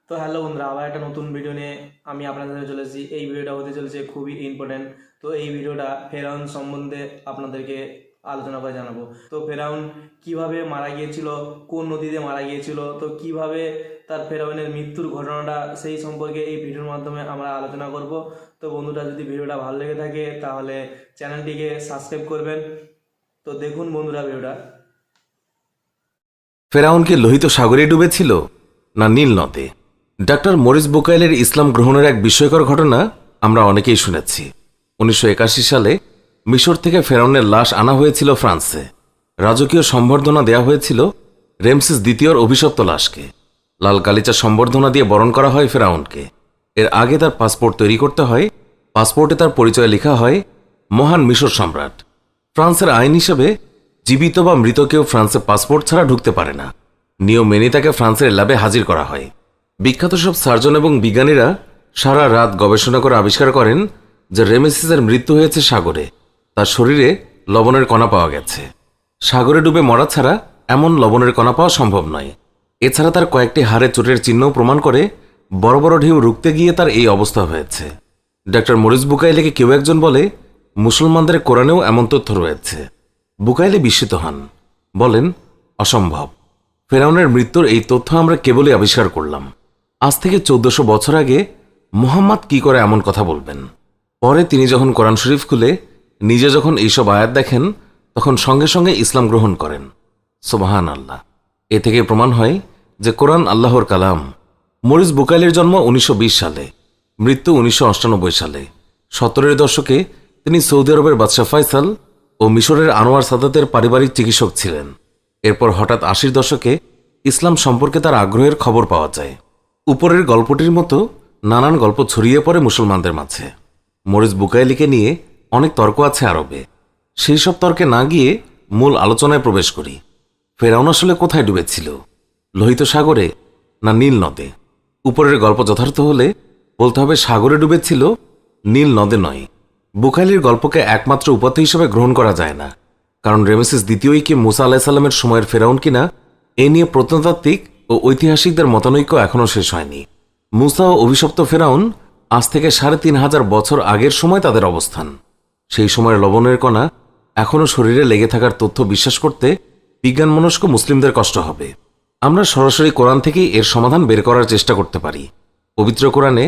তো হ্যালো বন্ধুরা, আবার একটা নতুন ভিডিও নিয়ে আমি আপনাদের সাথে চলে এসেছি। এই ভিডিওটা হতে চলেছে খুবই ইম্পর্টেন্ট। তো এই ভিডিওটা ফেরাউন সম্বন্ধে আপনাদেরকে আলোচনা করে জানাবো। তো ফেরাউন কিভাবে মারা গিয়েছিল, কোন নদীতে মারা গিয়েছিল, তো কিভাবে তার ফেরাউনের মৃত্যুর ঘটনাটা, সেই সম্পর্কে এই ভিডিওর মাধ্যমে আমরা আলোচনা করব। তো বন্ধুরা, যদি ভিডিওটা ভালো লেগে থাকে তাহলে চ্যানেলটিকে সাবস্ক্রাইব করবেন। তো দেখুন বন্ধুরা ভিডিওটা। ফেরাউন কি লোহিত সাগরে ডুবেছিল না নীল নদে? ডাক্তার মরিস বুকাইলের ইসলাম গ্রহণের এক বিস্ময়কর ঘটনা আমরা অনেকেই শুনেছি। 1981 সালে মিশর থেকে ফেরাউনের লাশ আনা হয়েছিল ফ্রান্সে। রাজকীয় সম্বর্ধনা দেয়া হয়েছিল রেমসেস দ্বিতীয়র অভিশপ্ত লাশকে। লাল গালিচা সম্বর্ধনা দিয়ে বরণ করা হয় ফেরাউনকে। এর আগে তার পাসপোর্ট তৈরি করতে হয়। পাসপোর্টে তার পরিচয় লেখা হয় মহান মিশর সম্রাট। ফ্রান্সের আইন হিসেবে জীবিত বা মৃত কেউ ফ্রান্সে পাসপোর্ট ছাড়া ঢুকতে পারে না। নিয়ম মেনে তাকে ফ্রান্সের ল্যাবে হাজির করা হয়। বিখ্যাত সব সার্জন এবং বিজ্ঞানীরা সারা রাত গবেষণা করে আবিষ্কার করেন যে রেমেসিসের মৃত্যু হয়েছে সাগরে। তার শরীরে লবণের কণা পাওয়া গেছে। সাগরে ডুবে মরা ছাড়া এমন লবণের কণা পাওয়া সম্ভব নয়। এছাড়া তার কয়েকটি হাড়ে চোটের চিহ্নও প্রমাণ করে বড় বড় ঢেউ রুখতে গিয়ে তার এই অবস্থা হয়েছে। ডাক্তার মরিস বুকাইলেকে কেউ একজন বলে মুসলমানদের কোরআনেও এমন তথ্য রয়েছে। বুকাইলে বিস্মিত হন, বলেন অসম্ভব। ফেরাউনের মৃত্যুর এই তথ্য আমরা কেবলই আবিষ্কার করলাম। আজ থেকে 1400 বছর আগে মুহাম্মদ কি করে এমন কথা বলবেন? পরে তিনি যখন কোরআন শরীফ খুলে নিজে যখন এইসব আয়াত দেখেন, তখন সঙ্গে সঙ্গে ইসলাম গ্রহণ করেন। সুবহান আল্লাহ। এ থেকে প্রমাণ হয় যে কোরআন আল্লাহর কালাম। মরিস বুকাইলের জন্ম 1920 সালে, মৃত্যু 1998 সালে। 70-এর দশকে তিনি সৌদি আরবের বাদশাহ ফয়সাল ও মিশরের আনোয়ার সাদাতের পারিবারিক চিকিৎসক ছিলেন। এরপর হঠাৎ 80-র দশকে ইসলাম সম্পর্কে তার আগ্রহের খবর পাওয়া যায়। উপরের গল্পটির মতো নানান গল্প ছড়িয়ে পড়ে মুসলমানদের মাঝে। মরিস বুকাইলিকে নিয়ে অনেক তর্ক আছে আরবে। সেই সব তর্কে না গিয়ে মূল আলোচনায় প্রবেশ করি। ফেরাউন আসলে কোথায় ডুবেছিল? লোহিত সাগরে না নীল নদে? উপরের গল্প যথার্থ হলে বলতে হবে সাগরে ডুবেছিল, নীল নদে নয়। বুকাইলির গল্পকে একমাত্র উপাত্ত হিসেবে গ্রহণ করা যায় না, কারণ রেমেসিস দ্বিতীয়ই কি মুসা আলাহিসাল্লামের সময়ের ফেরাউন কিনা এ নিয়ে প্রত্নতাত্ত্বিক ও ঐতিহাসিকদের মতানৈক্য এখনও শেষ হয়নি। মুসা ও অভিশপ্ত ফেরাউন আজ থেকে 3500 বছর আগের সময় তাদের অবস্থান। সেই সময়ের লবণের কণা এখনও শরীরে লেগে থাকার তথ্য বিশ্বাস করতে বিজ্ঞানমনস্ক মুসলিমদের কষ্ট হবে। আমরা সরাসরি কোরআন থেকেই এর সমাধান বের করার চেষ্টা করতে পারি। পবিত্র কোরআনে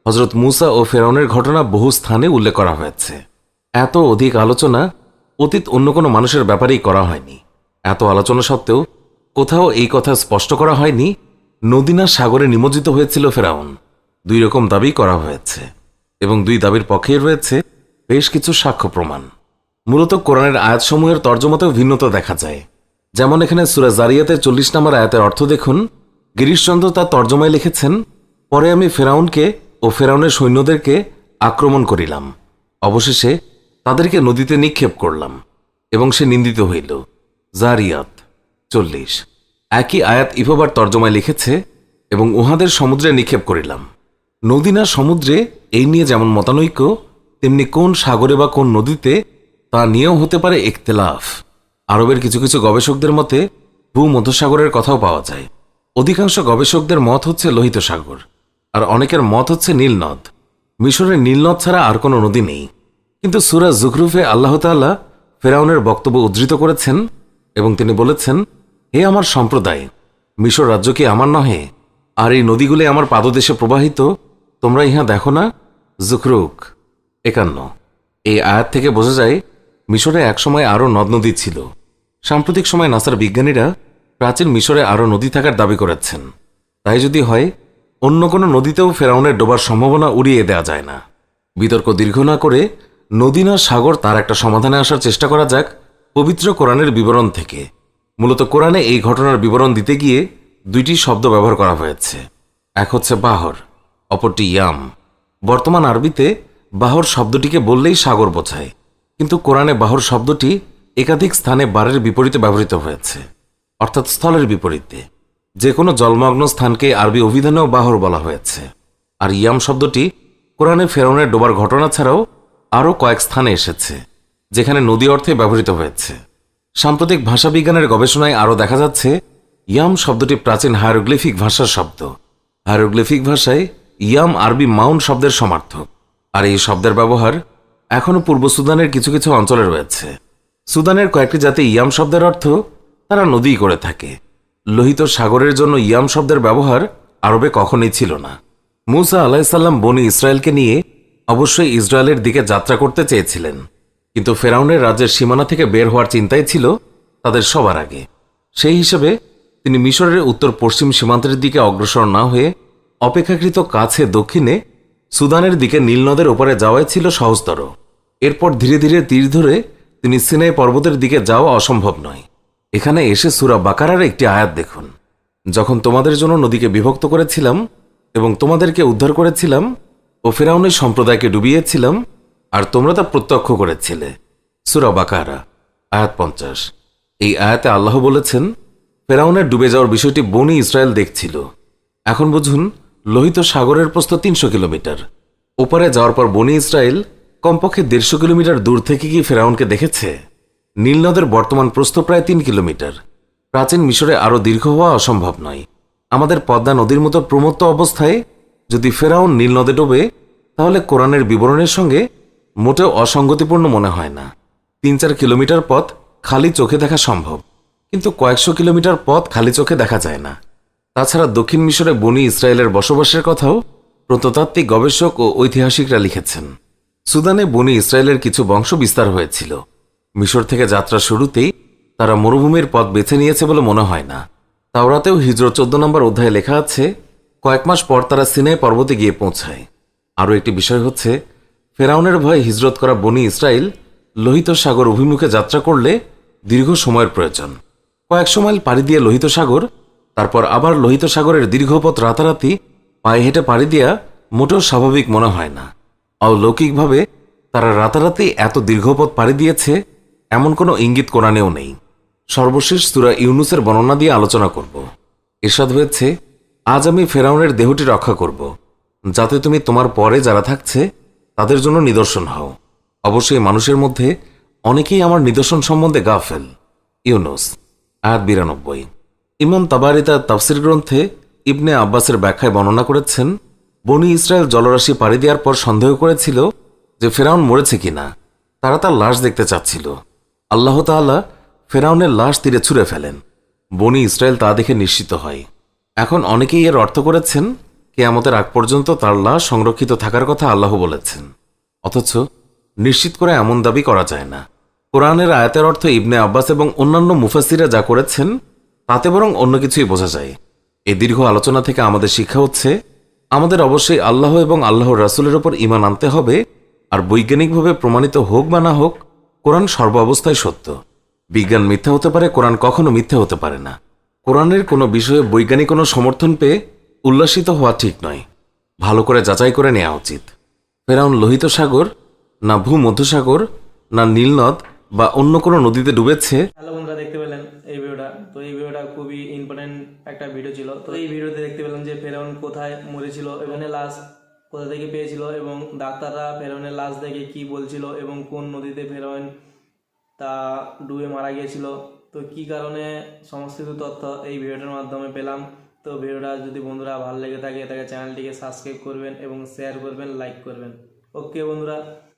হজরত মুসা ও ফেরাউনের ঘটনা বহু স্থানে উল্লেখ করা হয়েছে। এত অধিক আলোচনা অতীত অন্য কোনো মানুষের ব্যাপারেই করা হয়নি। এত আলোচনা সত্ত্বেও কোথাও এই কথা স্পষ্ট করা হয়নি নদী না সাগরে নিমজ্জিত হয়েছিল ফেরাউন। দুই রকম দাবি করা হয়েছে এবং দুই দাবির পক্ষেই রয়েছে বেশ কিছু সাক্ষ্য প্রমাণ। মূলত কোরআনের আয়াতসমূহের তর্জমাতেও ভিন্নতা দেখা যায়। যেমন এখানে সূরা জারিয়াতের 40 নম্বর আয়াতের অর্থ দেখুন। গিরিশচন্দ্র তার তর্জমায় লিখেছেন, পরে আমি ফেরাউনকে ও ফেরাউনের সৈন্যদেরকে আক্রমণ করিলাম, অবশেষে তাদেরকে নদীতে নিক্ষেপ করলাম এবং সে নিন্দিত হইল। জারিয়াত 40। একই আয়াত ইফোবার তর্জমায় লিখেছে, এবং উহাদের সমুদ্রে নিক্ষেপ করিলাম। নদী না সমুদ্রে এই নিয়ে যেমন মতানৈক্য, তেমনি কোন সাগরে বা কোন নদীতে তা নিয়েও হতে পারে ইখতিলাফ। আরবের কিছু কিছু গবেষকদের মতে ভূমধ্যসাগরের কথাও পাওয়া যায়। অধিকাংশ গবেষকদের মত হচ্ছে লোহিত সাগর, আর অনেকের মত হচ্ছে নীল নদ। মিশরের নীল নদ ছাড়া আর কোনো নদী নেই। কিন্তু সূরা জুখরুফে আল্লাহ তাআলা ফেরাউনের বক্তব্য উদ্ধৃত করেছেন এবং তিনি বলেছেন, হে আমার সম্প্রদায়, মিশর রাজ্য কি আমার নহে? আর এই নদীগুলি আমার পাদদেশে প্রবাহিত, তোমরা ইহা দেখো না? জুখরুখ 51। এই আয়াত থেকে বোঝা যায় মিশরে একসময় আরও নদ নদী ছিল। সাম্প্রতিক সময় নাসার বিজ্ঞানীরা প্রাচীন মিশরে আরও নদী থাকার দাবি করেছেন। তাই যদি হয়, অন্য কোনো নদীতেও ফেরাউনের ডোবার সম্ভাবনা উড়িয়ে দেওয়া যায় না। বিতর্ক দীর্ঘ না করে নদী না সাগর তার একটা সমাধানে আসার চেষ্টা করা যাক পবিত্র কোরআনের বিবরণ থেকে। মূলত কোরআনে এই ঘটনার বিবরণ দিতে গিয়ে দুইটি শব্দ ব্যবহার করা হয়েছে। এক হচ্ছে বাহর, অপরটি ইয়াম। বর্তমান আরবিতে বাহর শব্দটিকে বললেই সাগর বোঝায়, কিন্তু কোরআনে বাহর শব্দটি একাধিক স্থানে বারের বিপরীতে ব্যবহৃত হয়েছে, অর্থাৎ স্থলের বিপরীতে। যে কোনো জলমগ্ন স্থানকে আরবি অভিধানেও বাহর বলা হয়েছে। আর ইয়াম শব্দটি কোরআনে ফেরাউনের ডোবার ঘটনা ছাড়াও আরও কয়েক স্থানে এসেছে, যেখানে নদী অর্থে ব্যবহৃত হয়েছে। সাম্প্রতিক ভাষাবিজ্ঞানের গবেষণায় আরও দেখা যাচ্ছে ইয়াম শব্দটি প্রাচীন হায়ারোগ্লিফিক ভাষার শব্দ। হায়ারোগ্লিফিক ভাষায় ইয়াম আরবি মাউন্ট শব্দের সমার্থক, আর এই শব্দের ব্যবহার এখনও পূর্ব সুদানের কিছু কিছু অঞ্চলে রয়েছে। সুদানের কয়েকটি জাতি ইয়াম শব্দের অর্থ তারা নদী করে থাকে। লোহিত সাগরের জন্য ইয়াম শব্দের ব্যবহার আরবে কখনোই ছিল না। মুসা আলাইসাল্লাম বনি ইসরায়েলকে নিয়ে অবশ্যই ইসরায়েলের দিকে যাত্রা করতে চেয়েছিলেন, কিন্তু ফেরাউনের রাজ্যের সীমানা থেকে বের হওয়ার চিন্তাই ছিল তাদের সবার আগে। সেই হিসেবে তিনি মিশরের উত্তর পশ্চিম সীমান্তের দিকে অগ্রসর না হয়ে অপেক্ষাকৃত কাছে দক্ষিণে সুদানের দিকে নীল নদের ওপরে যাওয়াই ছিল সহজতর। এরপর ধীরে ধীরে তীর ধরে তিনি সিনাই পর্বতের দিকে যাওয়া অসম্ভব নয়। এখানে এসে সূরা বাকারার একটি আয়াত দেখুন। যখন তোমাদের জন্য নদীকে বিভক্ত করেছিলাম এবং তোমাদেরকে উদ্ধার করেছিলাম ও ফেরাউনের সম্প্রদায়কে ডুবিয়েছিলাম, আর তোমরা তা প্রত্যক্ষ করেছিলে। সূরা বাকারা আয়াত 50। এই আয়াতে আল্লাহ বলেছেন, ফেরাউনের ডুবে যাওয়ার বিষয়টি বনি ইসরায়েল দেখছিল। এখন বুঝুন, লোহিত সাগরের প্রস্থ 300 কিলোমিটার। ওপারে যাওয়ার পর বনি ইসরায়েল কমপক্ষে 150 কিলোমিটার দূর থেকে কি ফেরাউনকে দেখেছে? নীল নদের বর্তমান প্রস্থ প্রায় 3 কিলোমিটার। প্রাচীন মিশরে আরও দীর্ঘ হওয়া অসম্ভব নয়। আমাদের পদ্মা নদীর মতো প্রমত্ত অবস্থায় যদি ফেরাউন নীল নদে ডোবে, তাহলে কোরআনের বিবরণের সঙ্গে মোটেও অসঙ্গতিপূর্ণ মনে হয় না। 3-4 কিলোমিটার পথ খালি চোখে দেখা সম্ভব, কিন্তু কয়েকশো কিলোমিটার পথ খালি চোখে দেখা যায় না। তাছাড়া দক্ষিণ মিশরে বনি ইসরায়েলের বসবাসের কথাও প্রত্নতাত্ত্বিক গবেষক ও ঐতিহাসিকরা লিখেছেন। সুদানে বনি ইসরায়েলের কিছু বংশ বিস্তার হয়েছিল। মিশর থেকে যাত্রা শুরুতেই তারা মরুভূমির পথ বেছে নিয়েছে বলে মনে হয় না। তাওরাতেও হিজরত 14 নম্বর অধ্যায়ে লেখা আছে, কয়েক মাস পর তারা সিনাই পর্বতে গিয়ে পৌঁছায়। আরও একটি বিষয় হচ্ছে, ফেরাউনের ভয়ে হিজরত করা বনি ইসরায়েল লোহিত সাগর অভিমুখে যাত্রা করলে দীর্ঘ সময়ের প্রয়োজন। কয়েকশো মাইল পাড়ি দিয়ে লোহিত সাগর, তারপর আবার লোহিত সাগরের দীর্ঘ পথ রাতারাতি পায়ে হেঁটে পাড়ি দেওয়া মোটেও স্বাভাবিক মনে হয় না। অলৌকিকভাবে তারা রাতারাতি এত দীর্ঘ পথ পাড়ি দিয়েছে এমন কোনো ইঙ্গিত কোরআনেও নেই। সর্বশেষ সূরা ইউনুসের বর্ণনা দিয়ে আলোচনা করব। ইরশাদ হয়েছে, আজ আমি ফেরাউনের দেহটি রক্ষা করব, যাতে তুমি তোমার পরে যারা থাকছে তাদের জন্য নিদর্শন হও। অবশ্যই মানুষের মধ্যে অনেকেই আমার নিদর্শন সম্বন্ধে গাফেল। ইউনুস আয়াত 92। ইমাম তাবারি তার তাফসির গ্রন্থে ইবনে আব্বাসের ব্যাখ্যায় বর্ণনা করেছেন, বনি ইসরায়েল জলরাশি পাড়ি দেওয়ার পর সন্দেহ করেছিল যে ফেরাউন মরেছে কিনা। তারা তার লাশ দেখতে চাচ্ছিল। আল্লাহ তাআলা ফেরাউনের লাশ তীরে ছুঁড়ে ফেলেন। বনি ইসরায়েল তা দেখে নিশ্চিত হয়। এখন অনেকেই এর অর্থ করেছেন, কিয়ামতের আগ পর্যন্ত তার লাশ সংরক্ষিত থাকার কথা আল্লাহ বলেছেন। অথচ নিশ্চিত করে এমন দাবি করা যায় না। কোরআনের আয়াতের অর্থ ইবনে আব্বাস এবং অন্যান্য মুফাসসিরা যা করেছেন তাতে বরং অন্য কিছুই বোঝা যায়। এই দীর্ঘ আলোচনা থেকে আমাদের শিক্ষা হচ্ছে, আমাদের অবশ্যই আল্লাহ এবং আল্লাহর রাসূলের ওপর ঈমান আনতে হবে। আর বৈজ্ঞানিকভাবে প্রমাণিত হোক বা না হোক, কোরআন সর্ব অবস্থায় সত্য। বিজ্ঞান মিথ্যা হতে পারে, কোরআন কখনো মিথ্যা হতে পারে না। কোরআনের কোনো বিষয়ে বৈজ্ঞানিক কোনো সমর্থন পেয়ে উল্লাসিত হওয়া ঠিক নয়, ভালো করে যাচাই করে নেওয়া উচিত। ফেরাউন লোহিত সাগর, না ভূমধ্যসাগর, না নীলনদ বা অন্য কোনো নদীতে ডুবেছে। হ্যালো বন্ধুরা, দেখতে পেলেন এই ভিডিওটা। তো এই ভিডিওটা খুবই ইম্পর্টেন্ট একটা ভিডিও ছিল। তো এই ভিডিওতে দেখতে পেলাম যে ফেরাউন কোথায় মরেছিল এবং লাশ কোথা থেকে পেয়েছিল, এবং ডাক্তাররা ফেরাউনের লাশ দেখে কি বলছিল, এবং কোন নদীতে ফেরাউন তা ডুবে মারা গিয়েছিল। তো কি কারণে, সমস্ত কিছু তথ্য এই ভিডিওটার মাধ্যমে পেলাম। তো ভিডিওটা যদি বন্ধুরা ভালো লেগে থাকে তাকে চ্যানেলটিকে সাবস্ক্রাইব করবেন এবং শেয়ার করবেন, লাইক করবেন। ওকে বন্ধুরা।